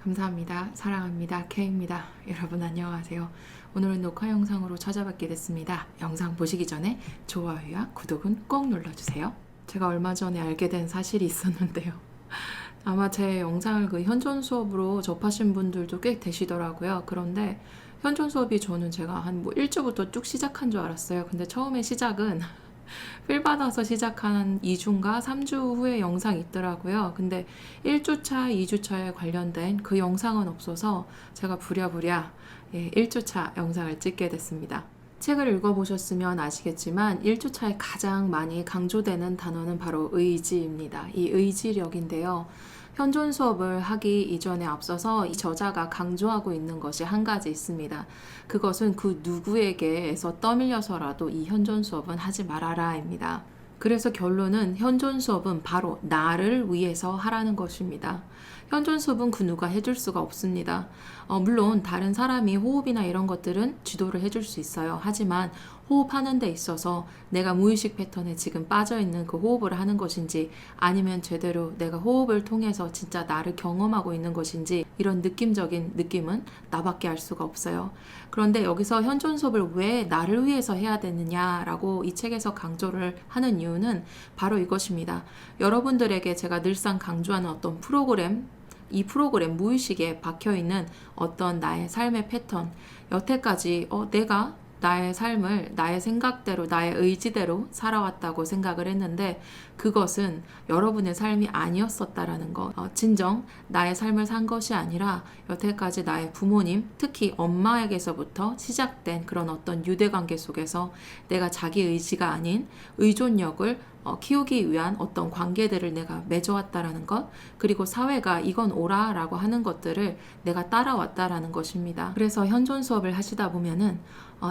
감사합니다. 사랑합니다. K입니다. 여러분 안녕하세요. 오늘은 녹화 영상으로 찾아뵙게 됐습니다. 영상 보시기 전에 좋아요와 구독은 꼭 눌러주세요. 제가 얼마 전에 알게 된 사실이 있었는데요. 아마 제 영상을 그 현존 수업으로 접하신 분들도 꽤 되시더라고요. 그런데 현존 수업이 저는 제가 한 1주부터 쭉 시작한 줄 알았어요. 근데 처음에 시작은 필 받아서 시작한 2주인가 3주 후에 영상이 있더라고요. 근데 1주차, 2주차에 관련된 그 영상은 없어서 제가 부랴부랴 1주차 영상을 찍게 됐습니다. 책을 읽어보셨으면 아시겠지만 1주차에 가장 많이 강조되는 단어는 바로 의지입니다. 이 의지력인데요. 현존 수업을 하기 이전에 앞서서 이 저자가 강조하고 있는 것이 한 가지 있습니다. 그것은 그 누구에게서 떠밀려서라도 이 현존 수업은 하지 말아라입니다. 그래서 결론은 현존 수업은 바로 나를 위해서 하라는 것입니다. 현존 수업은 그 누가 해줄 수가 없습니다. 물론 다른 사람이 호흡이나 이런 것들은 지도를 해줄 수 있어요. 하지만 호흡하는 데 있어서 내가 무의식 패턴에 지금 빠져있는 그 호흡을 하는 것인지 아니면 제대로 내가 호흡을 통해서 진짜 나를 경험하고 있는 것인지 이런 느낌적인 느낌은 나밖에 알 수가 없어요. 그런데 여기서 현존 수업을 왜 나를 위해서 해야 되느냐라고 이 책에서 강조를 하는 이유는 바로 이것입니다. 여러분들에게 제가 늘상 강조하는 어떤 프로그램, 이 프로그램 무의식에 박혀있는 어떤 나의 삶의 패턴, 여태까지 내가 나의 삶을 나의 생각대로 나의 의지대로 살아왔다고 생각을 했는데 그것은 여러분의 삶이 아니었었다라는 것. 진정 나의 삶을 산 것이 아니라 여태까지 나의 부모님, 특히 엄마에게서부터 시작된 그런 어떤 유대관계 속에서 내가 자기 의지가 아닌 의존력을 키우기 위한 어떤 관계들을 내가 맺어왔다라는 것, 그리고 사회가 이건 오라라고 하는 것들을 내가 따라왔다라는 것입니다. 그래서 현존 수업을 하시다 보면은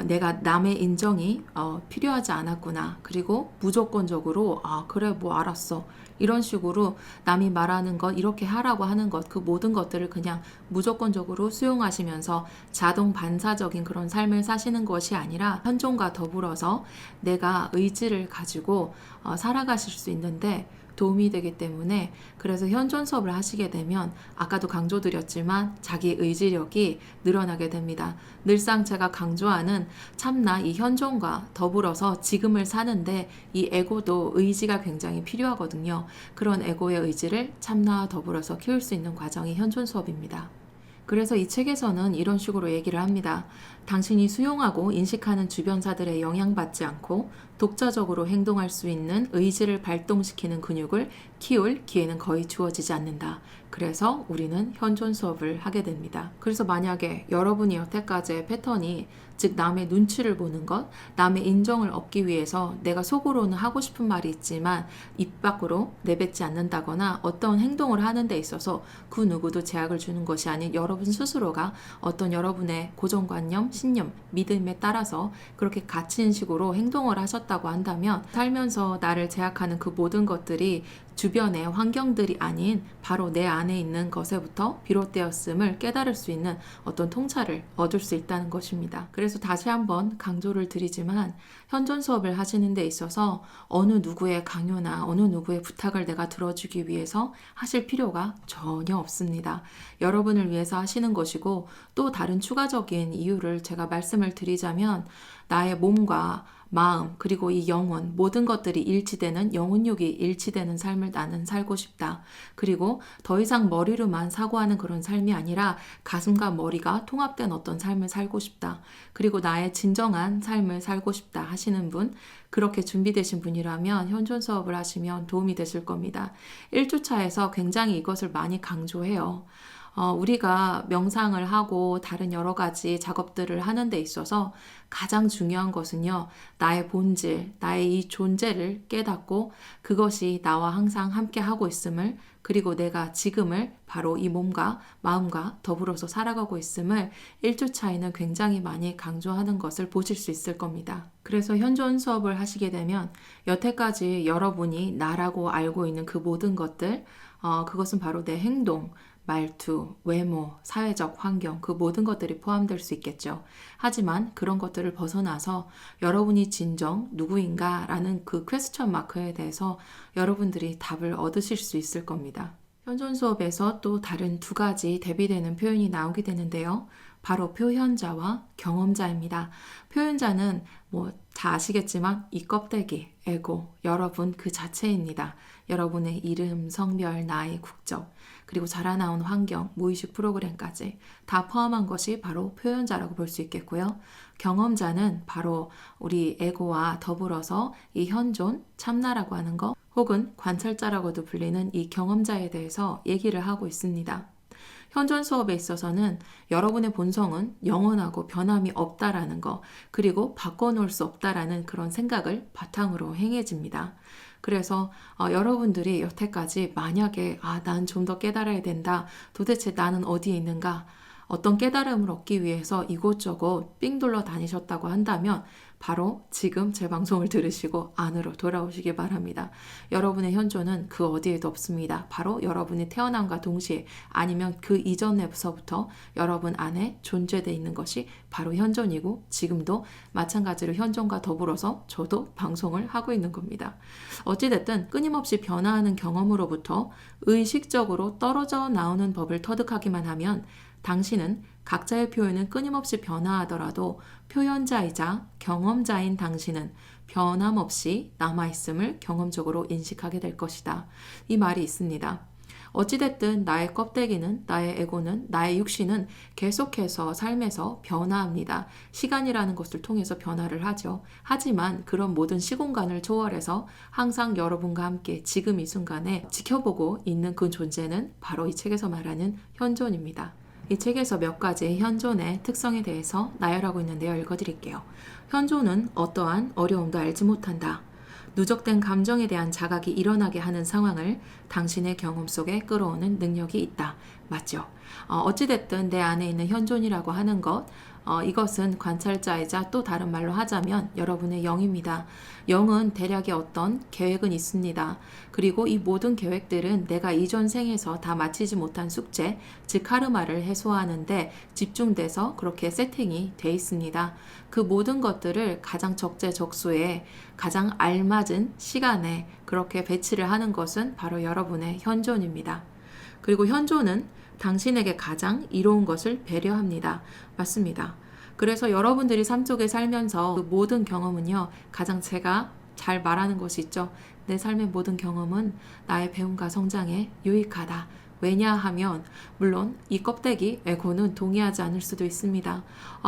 내가 남의 인정이 필요하지 않았구나. 그리고 무조건적으로 그래 뭐 알았어. 이런 식으로 남이 말하는 것, 이렇게 하라고 하는 것, 그 모든 것들을 그냥 무조건적으로 수용하시면서 자동 반사적인 그런 삶을 사시는 것이 아니라 현존과 더불어서 내가 의지를 가지고 살아가실 수 있는데 도움이 되기 때문에 그래서 현존 수업을 하시게 되면 아까도 강조드렸지만 자기 의지력이 늘어나게 됩니다. 늘상 제가 강조하는 참나 이 현존과 더불어서 지금을 사는데 이 에고도 의지가 굉장히 필요하거든요. 그런 에고의 의지를 참나와 더불어서 키울 수 있는 과정이 현존 수업입니다. 그래서 이 책에서는 이런 식으로 얘기를 합니다. 당신이 수용하고 인식하는 주변사들에 영향받지 않고 독자적으로 행동할 수 있는 의지를 발동시키는 근육을 키울 기회는 거의 주어지지 않는다. 그래서 우리는 현존 수업을 하게 됩니다. 그래서 만약에 여러분이 여태까지의 패턴이 즉 남의 눈치를 보는 것, 남의 인정을 얻기 위해서 내가 속으로는 하고 싶은 말이 있지만 입 밖으로 내뱉지 않는다거나 어떤 행동을 하는 데 있어서 그 누구도 제약을 주는 것이 아닌 여러분 스스로가 어떤 여러분의 고정관념, 신념, 믿음에 따라서 그렇게 갇힌식으로 행동을 하셨다고 한다면 살면서 나를 제약하는 그 모든 것들이 주변의 환경들이 아닌 바로 내 안에 있는 것에부터 비롯되었음을 깨달을 수 있는 어떤 통찰을 얻을 수 있다는 것입니다. 그래서 다시 한번 강조를 드리지만 현존 수업을 하시는 데 있어서 어느 누구의 강요나 어느 누구의 부탁을 내가 들어주기 위해서 하실 필요가 전혀 없습니다. 여러분을 위해서 하시는 것이고 또 다른 추가적인 이유를 제가 말씀을 드리자면 나의 몸과 마음 그리고 이 영혼 모든 것들이 일치되는 영혼육이 일치되는 삶을 나는 살고 싶다. 그리고 더 이상 머리로만 사고하는 그런 삶이 아니라 가슴과 머리가 통합된 어떤 삶을 살고 싶다. 그리고 나의 진정한 삶을 살고 싶다 하시는 분 그렇게 준비되신 분이라면 현존 수업을 하시면 도움이 되실 겁니다. 1주차에서 굉장히 이것을 많이 강조해요. 우리가 명상을 하고 다른 여러 가지 작업들을 하는 데 있어서 가장 중요한 것은요, 나의 본질, 나의 이 존재를 깨닫고 그것이 나와 항상 함께 하고 있음을 그리고 내가 지금을 바로 이 몸과 마음과 더불어서 살아가고 있음을 1주차에는 굉장히 많이 강조하는 것을 보실 수 있을 겁니다. 그래서 현존 수업을 하시게 되면 여태까지 여러분이 나라고 알고 있는 그 모든 것들, 그것은 바로 내 행동, 말투, 외모, 사회적 환경 그 모든 것들이 포함될 수 있겠죠. 하지만 그런 것들을 벗어나서 여러분이 진정 누구인가 라는 그 퀘스천 마크에 대해서 여러분들이 답을 얻으실 수 있을 겁니다. 현존 수업에서 또 다른 두 가지 대비되는 표현이 나오게 되는데요. 바로 표현자와 경험자입니다. 표현자는 다 아시겠지만 이 껍데기, 에고, 여러분 그 자체입니다. 여러분의 이름, 성별, 나이, 국적, 그리고 자라나온 환경, 무의식 프로그램까지 다 포함한 것이 바로 표현자라고 볼 수 있겠고요. 경험자는 바로 우리 에고와 더불어서 이 현존, 참나라고 하는 것, 혹은 관찰자라고도 불리는 이 경험자에 대해서 얘기를 하고 있습니다. 현존 수업에 있어서는 여러분의 본성은 영원하고 변함이 없다라는 거, 그리고 바꿔놓을 수 없다라는 그런 생각을 바탕으로 행해집니다. 그래서 여러분들이 여태까지 만약에 난 좀 더 깨달아야 된다. 도대체 나는 어디에 있는가? 어떤 깨달음을 얻기 위해서 이곳저곳 삥 둘러 다니셨다고 한다면 바로 지금 제 방송을 들으시고 안으로 돌아오시기 바랍니다. 여러분의 현존은 그 어디에도 없습니다. 바로 여러분이 태어남과 동시에 아니면 그 이전에서부터 여러분 안에 존재되어 있는 것이 바로 현존이고 지금도 마찬가지로 현존과 더불어서 저도 방송을 하고 있는 겁니다. 어찌됐든 끊임없이 변화하는 경험으로부터 의식적으로 떨어져 나오는 법을 터득하기만 하면 당신은 각자의 표현은 끊임없이 변화하더라도 표현자이자 경험자인 당신은 변함없이 남아있음을 경험적으로 인식하게 될 것이다. 이 말이 있습니다. 어찌됐든 나의 껍데기는, 나의 에고는, 나의 육신은 계속해서 삶에서 변화합니다. 시간이라는 것을 통해서 변화를 하죠. 하지만 그런 모든 시공간을 초월해서 항상 여러분과 함께 지금 이 순간에 지켜보고 있는 그 존재는 바로 이 책에서 말하는 현존입니다. 이 책에서 몇 가지 현존의 특성에 대해서 나열하고 있는데요. 읽어드릴게요. 현존은 어떠한 어려움도 알지 못한다. 누적된 감정에 대한 자각이 일어나게 하는 상황을 당신의 경험 속에 끌어오는 능력이 있다. 맞죠? 어찌됐든 내 안에 있는 현존이라고 하는 것, 이것은 관찰자이자 또 다른 말로 하자면 여러분의 영입니다. 영은 대략의 어떤 계획은 있습니다. 그리고 이 모든 계획들은 내가 이전 생에서 다 마치지 못한 숙제, 즉 카르마를 해소하는데 집중돼서 그렇게 세팅이 돼 있습니다. 그 모든 것들을 가장 적재적소에 가장 알맞은 시간에 그렇게 배치를 하는 것은 바로 여러분의 현존입니다. 그리고 현존은 당신에게 가장 이로운 것을 배려합니다. 맞습니다. 그래서 여러분들이 삶 속에 살면서 그 모든 경험은요, 가장 제가 잘 말하는 것이 있죠. 내 삶의 모든 경험은 나의 배움과 성장에 유익하다. 왜냐하면 물론 이 껍데기, 에고는 동의하지 않을 수도 있습니다.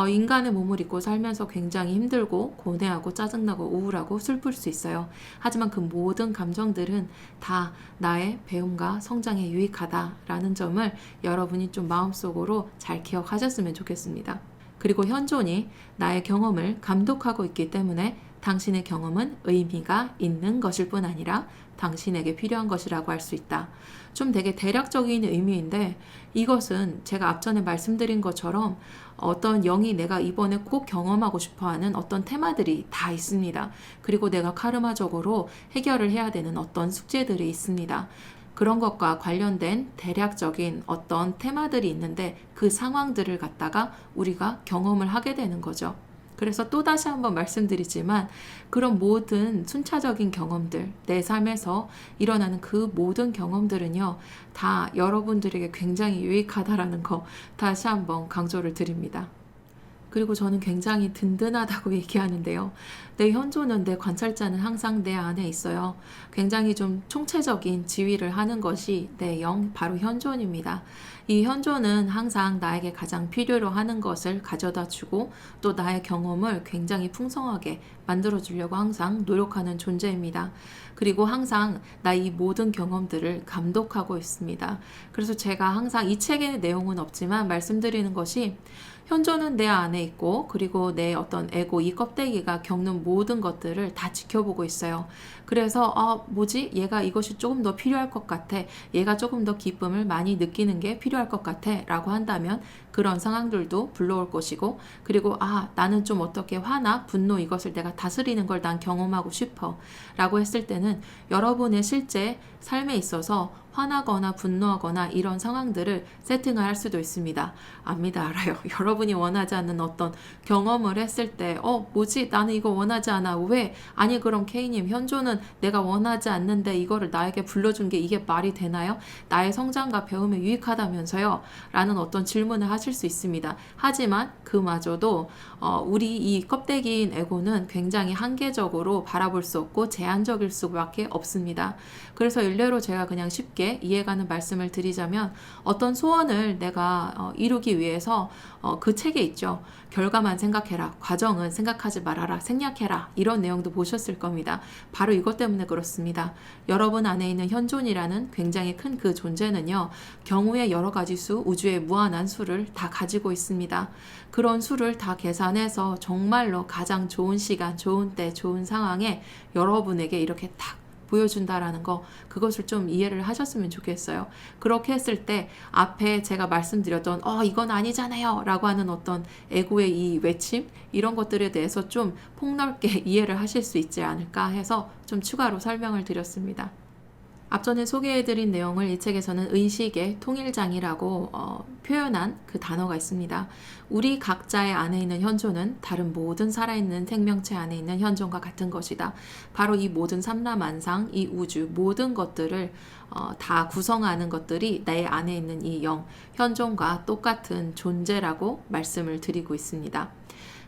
인간의 몸을 입고 살면서 굉장히 힘들고 고뇌하고 짜증나고 우울하고 슬플 수 있어요. 하지만 그 모든 감정들은 다 나의 배움과 성장에 유익하다라는 점을 여러분이 좀 마음속으로 잘 기억하셨으면 좋겠습니다. 그리고 현존이 나의 경험을 감독하고 있기 때문에 당신의 경험은 의미가 있는 것일 뿐 아니라 당신에게 필요한 것이라고 할 수 있다. 좀 되게 대략적인 의미인데 이것은 제가 앞전에 말씀드린 것처럼 어떤 영이 내가 이번에 꼭 경험하고 싶어하는 어떤 테마들이 다 있습니다. 그리고 내가 카르마적으로 해결을 해야 되는 어떤 숙제들이 있습니다. 그런 것과 관련된 대략적인 어떤 테마들이 있는데 그 상황들을 갖다가 우리가 경험을 하게 되는 거죠. 그래서 또다시 한번 말씀드리지만 그런 모든 순차적인 경험들, 내 삶에서 일어나는 그 모든 경험들은요, 다 여러분들에게 굉장히 유익하다라는 거 다시 한번 강조를 드립니다. 그리고 저는 굉장히 든든하다고 얘기하는데요. 내 현존은, 내 관찰자는 항상 내 안에 있어요. 굉장히 좀 총체적인 지휘를 하는 것이 내 영, 바로 현존입니다. 이 현존은 항상 나에게 가장 필요로 하는 것을 가져다 주고 또 나의 경험을 굉장히 풍성하게 만들어 주려고 항상 노력하는 존재입니다. 그리고 항상 나 이 모든 경험들을 감독하고 있습니다. 그래서 제가 항상 이 책의 내용은 없지만 말씀드리는 것이 현존은 내 안에 있고 그리고 내 어떤 에고, 이 껍데기가 겪는 모든 것들을 다 지켜보고 있어요. 그래서 뭐지? 얘가 이것이 조금 더 필요할 것 같아. 얘가 조금 더 기쁨을 많이 느끼는 게 필요할 것 같아 라고 한다면 그런 상황들도 불러올 것이고, 그리고 나는 좀 어떻게 화나 분노 이것을 내가 다스리는 걸 난 경험하고 싶어 라고 했을 때는 여러분의 실제 삶에 있어서 화나거나 분노하거나 이런 상황들을 세팅을 할 수도 있습니다. 압니다. 알아요. 여러분이 원하지 않는 어떤 경험을 했을 때 뭐지? 나는 이거 원하지 않아. 왜? 아니 그럼 K님, 현조는 내가 원하지 않는데 이거를 나에게 불러준 게 이게 말이 되나요? 나의 성장과 배움에 유익하다면서요? 라는 어떤 질문을 하실 수 있습니다. 하지만 그마저도 우리 이 껍데기인 에고는 굉장히 한계적으로 바라볼 수 없고 제한적일 수밖에 없습니다. 그래서 일례로 제가 그냥 쉽게 이해가는 말씀을 드리자면 어떤 소원을 내가 이루기 위해서 그 책에 있죠. 결과만 생각해라. 과정은 생각하지 말아라. 생략해라. 이런 내용도 보셨을 겁니다. 바로 이것 때문에 그렇습니다. 여러분 안에 있는 현존이라는 굉장히 큰 그 존재는요. 경우의 여러 가지 수, 우주의 무한한 수를 다 가지고 있습니다. 그런 수를 다 계산해서 정말로 가장 좋은 시간, 좋은 때, 좋은 상황에 여러분에게 이렇게 딱 보여준다라는 거, 그것을 좀 이해를 하셨으면 좋겠어요. 그렇게 했을 때 앞에 제가 말씀드렸던 이건 아니잖아요 라고 하는 어떤 에고의 이 외침, 이런 것들에 대해서 좀 폭넓게 이해를 하실 수 있지 않을까 해서 좀 추가로 설명을 드렸습니다. 앞전에 소개해드린 내용을 이 책에서는 의식의 통일장이라고 표현한 그 단어가 있습니다. 우리 각자의 안에 있는 현존은 다른 모든 살아있는 생명체 안에 있는 현존과 같은 것이다. 바로 이 모든 삼라만상, 이 우주, 모든 것들을 다 구성하는 것들이 내 안에 있는 이 영, 현존과 똑같은 존재라고 말씀을 드리고 있습니다.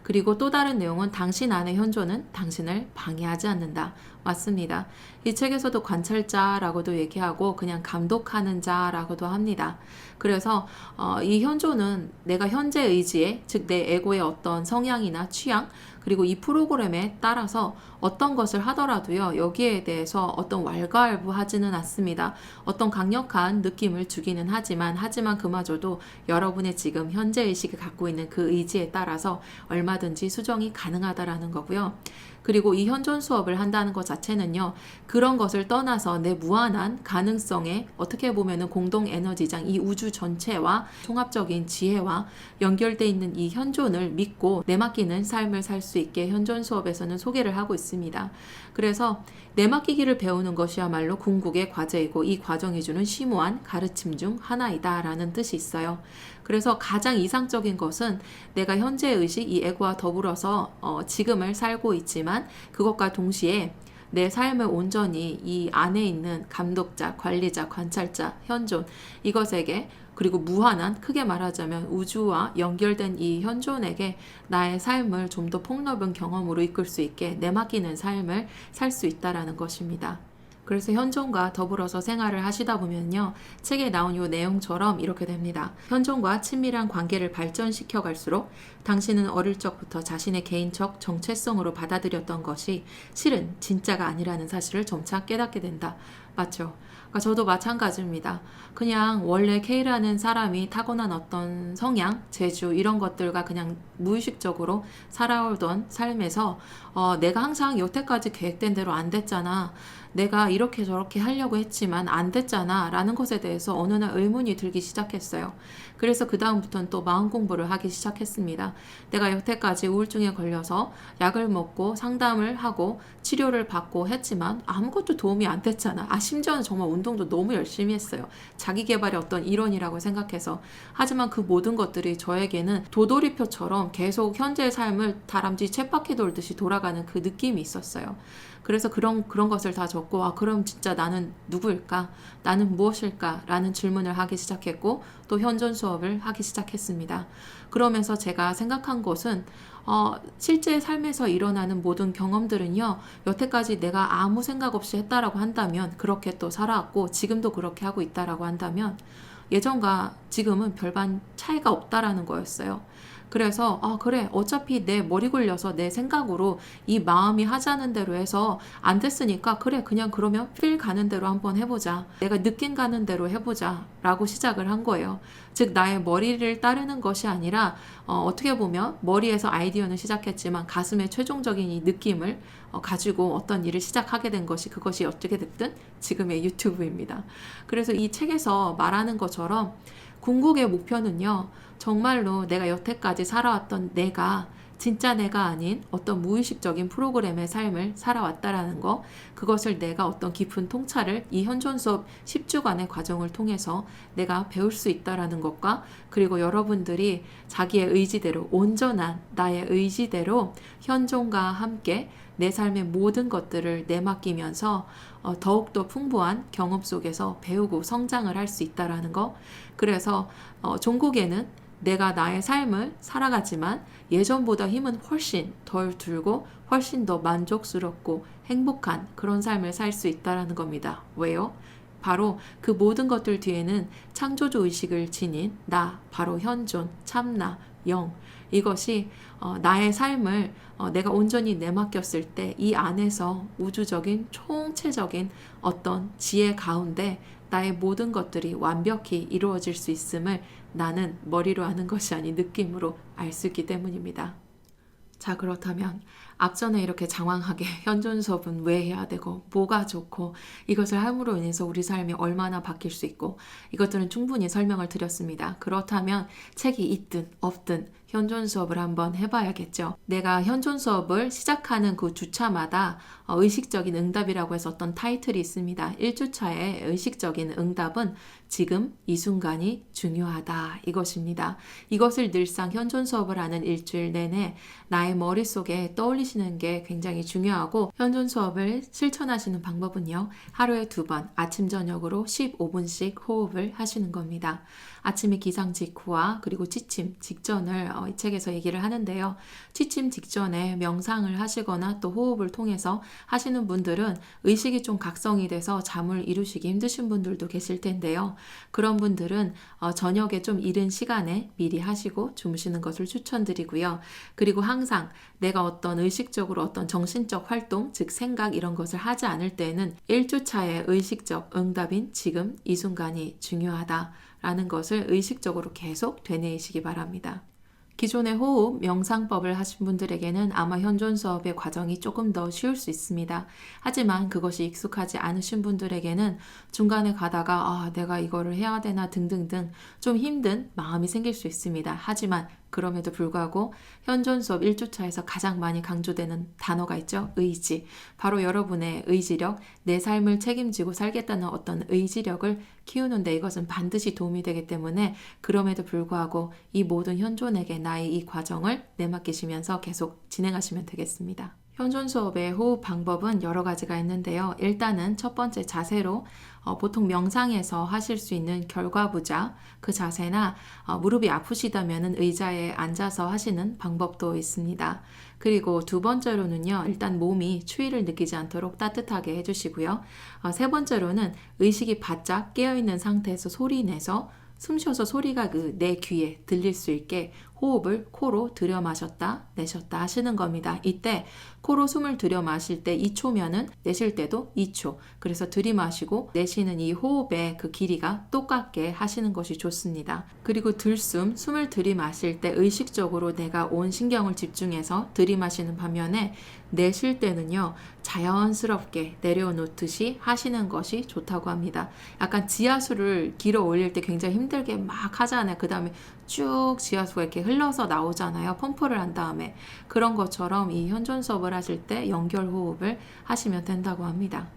그리고 또 다른 내용은 당신 안의 현존은 당신을 방해하지 않는다. 맞습니다. 이 책에서도 관찰자라고도 얘기하고 그냥 감독하는 자라고도 합니다. 그래서 이 현존은 내가 현재 의지에, 즉 내 에고의 어떤 성향이나 취향, 그리고 이 프로그램에 따라서 어떤 것을 하더라도요, 여기에 대해서 어떤 왈가왈부하지는 않습니다. 어떤 강력한 느낌을 주기는 하지만 그마저도 여러분의 지금 현재 의식이 갖고 있는 그 의지에 따라서 얼마든지 수정이 가능하다라는 거고요. 그리고 이 현존 수업을 한다는 것 자체는요, 그런 것을 떠나서 내 무한한 가능성에 어떻게 보면은 공동 에너지장, 이 우주 전체와 통합적인 지혜와 연결되어 있는 이 현존을 믿고 내맡기는 삶을 살 수 있게 현존 수업에서는 소개를 하고 있습니다. 그래서 내맡기기를 배우는 것이야말로 궁극의 과제이고 이 과정이 주는 심오한 가르침 중 하나이다 라는 뜻이 있어요. 그래서 가장 이상적인 것은 내가 현재 의식, 이 에고와 더불어서 지금을 살고 있지만 그것과 동시에 내 삶을 온전히 이 안에 있는 감독자, 관리자, 관찰자, 현존, 이것에게, 그리고 무한한, 크게 말하자면 우주와 연결된 이 현존에게 나의 삶을 좀 더 폭넓은 경험으로 이끌 수 있게 내맡기는 삶을 살 수 있다라는 것입니다. 그래서 현존과 더불어서 생활을 하시다 보면요, 책에 나온 이 내용처럼 이렇게 됩니다. 현존과 친밀한 관계를 발전시켜 갈수록 당신은 어릴 적부터 자신의 개인적 정체성으로 받아들였던 것이 실은 진짜가 아니라는 사실을 점차 깨닫게 된다. 맞죠? 그러니까 저도 마찬가지입니다. 그냥 원래 K라는 사람이 타고난 어떤 성향, 재주 이런 것들과 그냥 무의식적으로 살아오던 삶에서 내가 항상 여태까지 계획된 대로 안 됐잖아. 내가 이렇게 저렇게 하려고 했지만 안 됐잖아 라는 것에 대해서 어느 날 의문이 들기 시작했어요. 그래서 그 다음부터는 또 마음 공부를 하기 시작했습니다. 내가 여태까지 우울증에 걸려서 약을 먹고 상담을 하고 치료를 받고 했지만 아무것도 도움이 안 됐잖아. 심지어는 정말 운동도 너무 열심히 했어요. 자기 개발의 어떤 일원이라고 생각해서. 하지만 그 모든 것들이 저에게는 도돌이표처럼 계속 현재의 삶을 다람쥐 쳇바퀴 돌듯이 돌아가는 그 느낌이 있었어요. 그래서 그런 것을 다 적고 그럼 진짜 나는 누구일까? 나는 무엇일까? 라는 질문을 하기 시작했고 또 현존 수업을 하기 시작했습니다. 그러면서 제가 생각한 것은 실제 삶에서 일어나는 모든 경험들은요, 여태까지 내가 아무 생각 없이 했다라고 한다면, 그렇게 또 살아왔고 지금도 그렇게 하고 있다라고 한다면 예전과 지금은 별반 차이가 없다라는 거였어요. 그래서 그래, 어차피 내 머리 굴려서 내 생각으로 이 마음이 하자는 대로 해서 안 됐으니까 그래, 그냥 그러면 필 가는 대로 한번 해보자. 내가 느낌 가는 대로 해보자 라고 시작을 한 거예요. 즉 나의 머리를 따르는 것이 아니라 어떻게 보면 머리에서 아이디어는 시작했지만 가슴의 최종적인 이 느낌을 가지고 어떤 일을 시작하게 된 것이, 그것이 어떻게 됐든 지금의 유튜브입니다. 그래서 이 책에서 말하는 것처럼 궁극의 목표는요, 정말로 내가 여태까지 살아왔던 내가 진짜 내가 아닌 어떤 무의식적인 프로그램의 삶을 살아왔다라는 거, 그것을 내가 어떤 깊은 통찰을 이 현존 수업 10주간의 과정을 통해서 내가 배울 수 있다라는 것과, 그리고 여러분들이 자기의 의지대로, 온전한 나의 의지대로 현존과 함께 내 삶의 모든 것들을 내맡기면서 더욱더 풍부한 경험 속에서 배우고 성장을 할 수 있다라는 거. 그래서 종국에는 내가 나의 삶을 살아가지만 예전보다 힘은 훨씬 덜 들고 훨씬 더 만족스럽고 행복한 그런 삶을 살 수 있다라는 겁니다. 왜요? 바로 그 모든 것들 뒤에는 창조주 의식을 지닌 나, 바로 현존, 참나, 영, 이것이 나의 삶을 내가 온전히 내맡겼을 때 이 안에서 우주적인 총체적인 어떤 지혜 가운데 나의 모든 것들이 완벽히 이루어질 수 있음을 나는 머리로 아는 것이 아닌 느낌으로 알 수 있기 때문입니다. 자, 그렇다면 앞전에 이렇게 장황하게 현존 수업은 왜 해야 되고 뭐가 좋고 이것을 함으로 인해서 우리 삶이 얼마나 바뀔 수 있고 이것들은 충분히 설명을 드렸습니다. 그렇다면 책이 있든 없든 현존 수업을 한번 해봐야겠죠. 내가 현존 수업을 시작하는 그 주차마다 의식적인 응답이라고 해서 어떤 타이틀이 있습니다. 1주차의 의식적인 응답은 지금 이 순간이 중요하다, 이것입니다. 이것을 늘상 현존 수업을 하는 일주일 내내 나의 머릿속에 떠올리시는 게 굉장히 중요하고, 현존 수업을 실천하시는 방법은요, 하루에 2번 아침 저녁으로 15분씩 호흡을 하시는 겁니다. 아침에 기상 직후와 그리고 취침 직전을 이 책에서 얘기를 하는데요. 취침 직전에 명상을 하시거나 또 호흡을 통해서 하시는 분들은 의식이 좀 각성이 돼서 잠을 이루시기 힘드신 분들도 계실 텐데요. 그런 분들은 저녁에 좀 이른 시간에 미리 하시고 주무시는 것을 추천드리고요. 그리고 항상 내가 어떤 의식적으로 어떤 정신적 활동, 즉 생각 이런 것을 하지 않을 때는 1주차의 의식적 응답인 지금 이 순간이 중요하다라는 것을 의식적으로 계속 되뇌이시기 바랍니다. 기존의 호흡, 명상법을 하신 분들에게는 아마 현존 수업의 과정이 조금 더 쉬울 수 있습니다. 하지만 그것이 익숙하지 않으신 분들에게는 중간에 가다가 내가 이거를 해야 되나 등등등 좀 힘든 마음이 생길 수 있습니다. 하지만 그럼에도 불구하고 현존 수업 1주차에서 가장 많이 강조되는 단어가 있죠. 의지. 바로 여러분의 의지력, 내 삶을 책임지고 살겠다는 어떤 의지력을 키우는데 이것은 반드시 도움이 되기 때문에 그럼에도 불구하고 이 모든 현존에게 나의 이 과정을 내맡기시면서 계속 진행하시면 되겠습니다. 현존 수업의 호흡 방법은 여러 가지가 있는데요. 일단은 첫 번째 자세로 보통 명상에서 하실 수 있는 결과부자 그 자세나 무릎이 아프시다면 의자에 앉아서 하시는 방법도 있습니다. 그리고 두 번째로는요, 일단 몸이 추위를 느끼지 않도록 따뜻하게 해주시고요. 세 번째로는 의식이 바짝 깨어있는 상태에서 소리 내서 숨 쉬어서 소리가 내 귀에 들릴 수 있게 호흡을 코로 들여 마셨다 내셨다 하시는 겁니다. 이때 코로 숨을 들여 마실 때 2초면은 내쉴 때도 2초. 그래서 들이마시고 내쉬는 이 호흡의 그 길이가 똑같게 하시는 것이 좋습니다. 그리고 들숨, 숨을 들이마실 때 의식적으로 내가 온 신경을 집중해서 들이마시는 반면에 내쉴 때는요, 자연스럽게 내려놓듯이 하시는 것이 좋다고 합니다. 약간 지하수를 길어 올릴 때 굉장히 힘들게 막 하잖아요. 그 다음에 쭉 지하수가 이렇게 흘러서 나오잖아요. 펌프를 한 다음에. 그런 것처럼 이 현존 수업을 하실 때 연결 호흡을 하시면 된다고 합니다.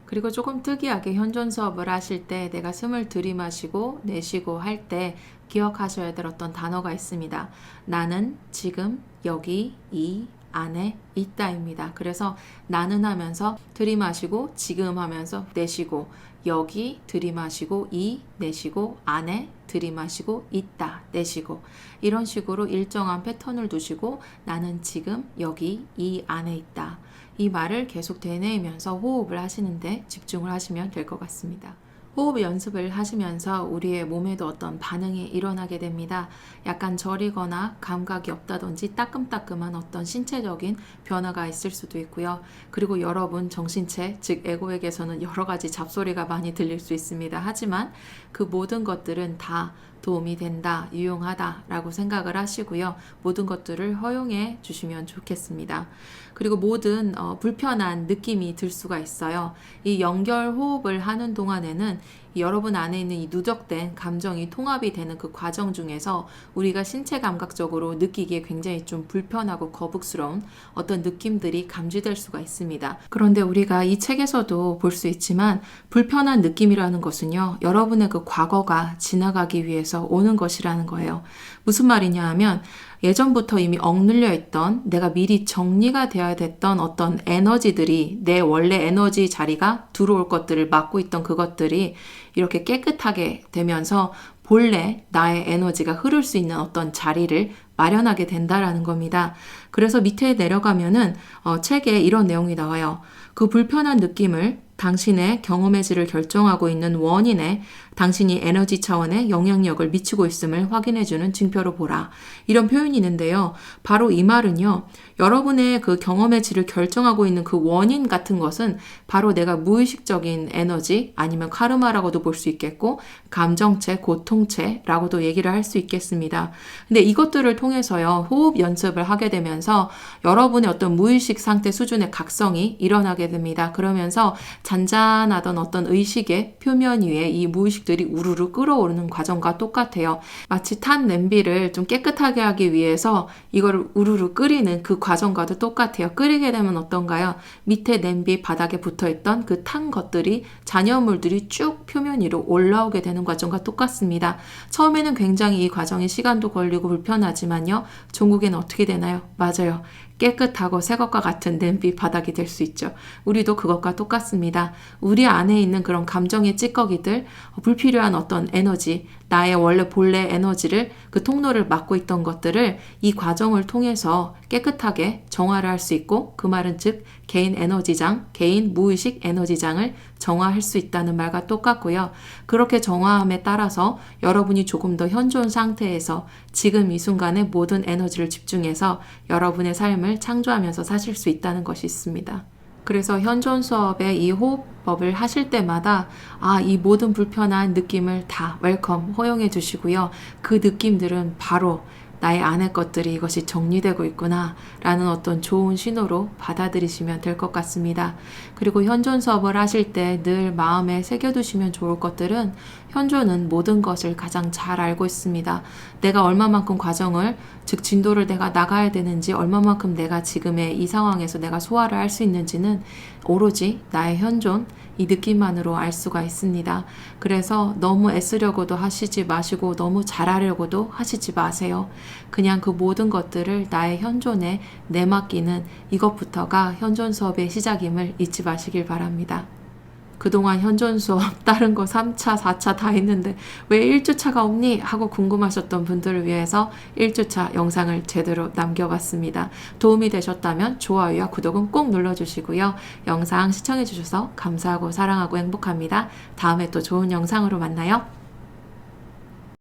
그리고 조금 특이하게 현존 수업을 하실 때 내가 숨을 들이마시고 내쉬고 할 때 기억하셔야 될 어떤 단어가 있습니다. 나는 지금 여기 이 안에 있다입니다. 그래서 나는 하면서 들이마시고 지금 하면서 내쉬고 여기 들이마시고 이 내쉬고 안에 들이마시고 있다 내쉬고 이런 식으로 일정한 패턴을 두시고 나는 지금 여기 이 안에 있다. 이 말을 계속 되뇌이면서 호흡을 하시는데 집중을 하시면 될 것 같습니다. 호흡 연습을 하시면서 우리의 몸에도 어떤 반응이 일어나게 됩니다. 약간 저리거나 감각이 없다든지 따끔따끔한 어떤 신체적인 변화가 있을 수도 있고요. 그리고 여러분 정신체, 즉 에고에게서는 여러 가지 잡소리가 많이 들릴 수 있습니다. 하지만 그 모든 것들은 다 도움이 된다, 유용하다 라고 생각을 하시고요. 모든 것들을 허용해 주시면 좋겠습니다. 그리고 모든 불편한 느낌이 들 수가 있어요. 이 연결 호흡을 하는 동안에는 여러분 안에 있는 이 누적된 감정이 통합이 되는 그 과정 중에서 우리가 신체 감각적으로 느끼기에 굉장히 좀 불편하고 거북스러운 어떤 느낌들이 감지될 수가 있습니다. 그런데 우리가 이 책에서도 볼 수 있지만 불편한 느낌이라는 것은요, 여러분의 그 과거가 지나가기 위해서 오는 것이라는 거예요. 무슨 말이냐 하면 예전부터 이미 억눌려 있던 내가 미리 정리가 되어야 됐던 어떤 에너지들이 내 원래 에너지 자리가 들어올 것들을 막고 있던 그것들이 이렇게 깨끗하게 되면서 본래 나의 에너지가 흐를 수 있는 어떤 자리를 마련하게 된다라는 겁니다. 그래서 밑에 내려가면은 책에 이런 내용이 나와요. 그 불편한 느낌을 당신의 경험의 질을 결정하고 있는 원인에 당신이 에너지 차원의 영향력을 미치고 있음을 확인해주는 징표로 보라. 이런 표현이 있는데요. 바로 이 말은요. 여러분의 그 경험의 질을 결정하고 있는 그 원인 같은 것은 바로 내가 무의식적인 에너지 아니면 카르마라고도 볼 수 있겠고 감정체, 고통체라고도 얘기를 할 수 있겠습니다. 근데 이것들을 통해서요. 호흡 연습을 하게 되면서 여러분의 어떤 무의식 상태 수준의 각성이 일어나게 됩니다. 그러면서 잔잔하던 어떤 의식의 표면 위에 이 무의식들이 우르르 끓어오르는 과정과 똑같아요. 마치 탄 냄비를 좀 깨끗하게 하기 위해서 이걸 우르르 끓이는 그 과정과도 똑같아요. 끓이게 되면 어떤가요? 밑에 냄비 바닥에 붙어있던 그 탄 것들이 잔여물들이 쭉 표면 위로 올라오게 되는 과정과 똑같습니다. 처음에는 굉장히 이 과정이 시간도 걸리고 불편하지만요. 종국에는 어떻게 되나요? 맞아요. 깨끗하고 새 것과 같은 냄비 바닥이 될 수 있죠. 우리도 그것과 똑같습니다. 우리 안에 있는 그런 감정의 찌꺼기들, 불필요한 어떤 에너지, 나의 원래 본래 에너지를 그 통로를 막고 있던 것들을 이 과정을 통해서 깨끗하게 정화를 할 수 있고 그 말은 즉 개인 에너지장, 개인 무의식 에너지장을 정화할 수 있다는 말과 똑같고요. 그렇게 정화함에 따라서 여러분이 조금 더 현존 상태에서 지금 이 순간에 모든 에너지를 집중해서 여러분의 삶을 창조하면서 사실 수 있다는 것이 있습니다. 그래서 현존 수업에 이 호흡법을 하실 때마다 이 모든 불편한 느낌을 다 웰컴, 허용해 주시고요. 그 느낌들은 바로 나의 안의 것들이 이것이 정리되고 있구나 라는 어떤 좋은 신호로 받아들이시면 될 것 같습니다. 그리고 현존 수업을 하실 때 늘 마음에 새겨두시면 좋을 것들은 현존은 모든 것을 가장 잘 알고 있습니다. 내가 얼마만큼 과정을 즉 진도를 내가 나가야 되는지 얼마만큼 내가 지금의 이 상황에서 내가 소화를 할 수 있는지는 오로지 나의 현존 이 느낌만으로 알 수가 있습니다. 그래서 너무 애쓰려고도 하시지 마시고 너무 잘하려고도 하시지 마세요. 그냥 그 모든 것들을 나의 현존에 내맡기는 이것부터가 현존 수업의 시작임을 잊지 마시길 바랍니다. 그동안 현존 수업 다른 거 3차, 4차 다 했는데 왜 1주차가 없니? 하고 궁금하셨던 분들을 위해서 1주차 영상을 제대로 남겨봤습니다. 도움이 되셨다면 좋아요와 구독은 꼭 눌러주시고요. 영상 시청해주셔서 감사하고 사랑하고 행복합니다. 다음에 또 좋은 영상으로 만나요.